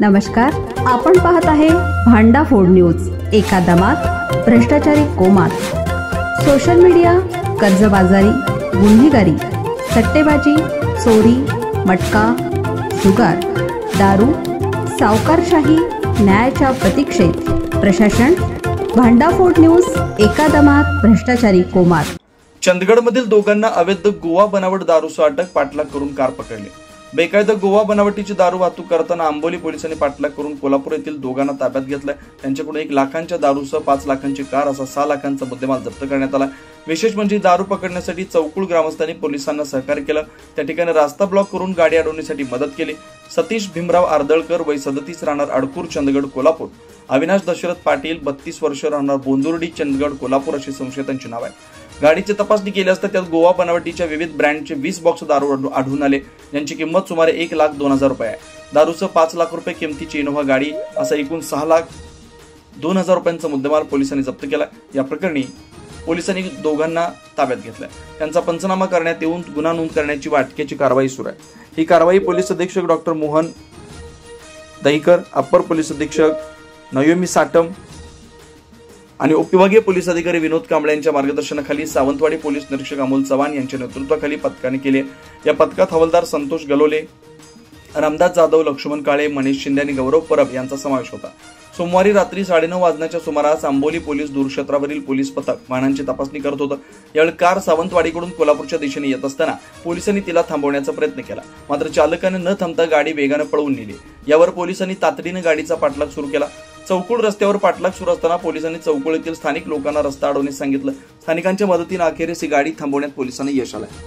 नमस्कार, आपण पाहत आहे भांडाफोड न्यूज। एका दमात भ्रष्टाचारी कोमात, सोशल मीडिया, कर्जबाजारी, गुन्हेगारी, सट्टेबाजी, चोरी, मटका, जुगार, दारू, सावकारशाही, न्यायाच्या प्रतीक्षेत प्रशासन। भांडाफोड न्यूज, एका दमात भ्रष्टाचारी कोमात। चंदगडमधील दोघांना अवैध गोवा बनावट दारूसह अटक, पाठलाग करून कार पकडले। बेकायदा गोवा बनावटीची दारू वाहतूक करताना आंबोली पोलिसांनी पाठलाग करून कोल्हापूर येथील दोघांना ताब्यात घेतलाय। त्यांच्याकडून 1 लाखांच्या दारूसह 5 लाखांची कार असा 6 लाखांचा मुद्देमाल जप्त करण्यात आला। विशेष म्हणजे दारू पकडण्यासाठी चौकुळ ग्रामस्थांनी पोलिसांना सहकार्य केलं। त्या ठिकाणी रास्ता ब्लॉक करून गाडी अडवण्यासाठी मदत केली। सतीश भीमराव आर्दळकर, वय 37, राहणार अडकूर, चंदगड, कोल्हापूर। अविनाश दशरथ पाटील, 32 वर्ष, राहणार बोंदुर्डी, चंदगड, कोल्हापूर अशी संशयितांची नाव आहे। गाडीची तपासणी केली असता त्यात गोवा बनावटीच्या विविध ब्रँडचे 20 बॉक्स दारू आढळून आले, ज्यांची किंमत सुमारे 1,02,000 रुपये आहे। दारूसह 5 लाख रुपये किमतीची इनोव्हा गाडी असा एकूण 6,02,000 रुपयांचा मुद्देमाल पोलिसांनी जप्त केला। या प्रकरणी पोलिसांनी दोघांना ताब्यात घेतलाय। त्यांचा पंचनामा करण्यात येऊन गुन्हा नोंद करण्याची व अटकेची कारवाई सुरू आहे। ही कारवाई पोलीस अधीक्षक doctor Mohan Dahikar, upper police अधीक्षक नयोमी साटम आणि उपविभागीय पोलीस अधिकारी विनोद कांबळे यांच्या मार्गदर्शनाखाली सावंतवाडी पोलीस निरीक्षक अमोल चव्हाण यांच्या नेतृत्वाखाली पथकाने केले। या पथकात हवालदार संतोष गलोले, रामदास जाधव, लक्ष्मण काळे, मनीष शिंदे आणि गौरव परब यांचा समावेश होता। सोमवारी रात्री 9:30 वाजण्याच्या सुमारास आंबोली पोलीस दूरक्षेत्रावरील पोलीस पथक वाहनांची तपासणी करत होतं। यावेळी कार सावंतवाडीकडून कोल्हापूरच्या दिशेने येत असताना पोलिसांनी तिला थांबवण्याचा प्रयत्न केला, मात्र चालकाने न थांबता गाडी वेगाने पळवून नेली। यावर पोलिसांनी तातडीने गाडीचा पाठलाग सुरू केला। चौकुळ रस्त्यावर पाठलाग सुरू असताना पोलिसांनी चौकुळ येथील स्थानिक लोकांना रस्ता अडवण्यास सांगितलं। स्थानिकांच्या मदतीने अखेरीस ही गाडी थांबवण्यात पोलिसांना यश आलं।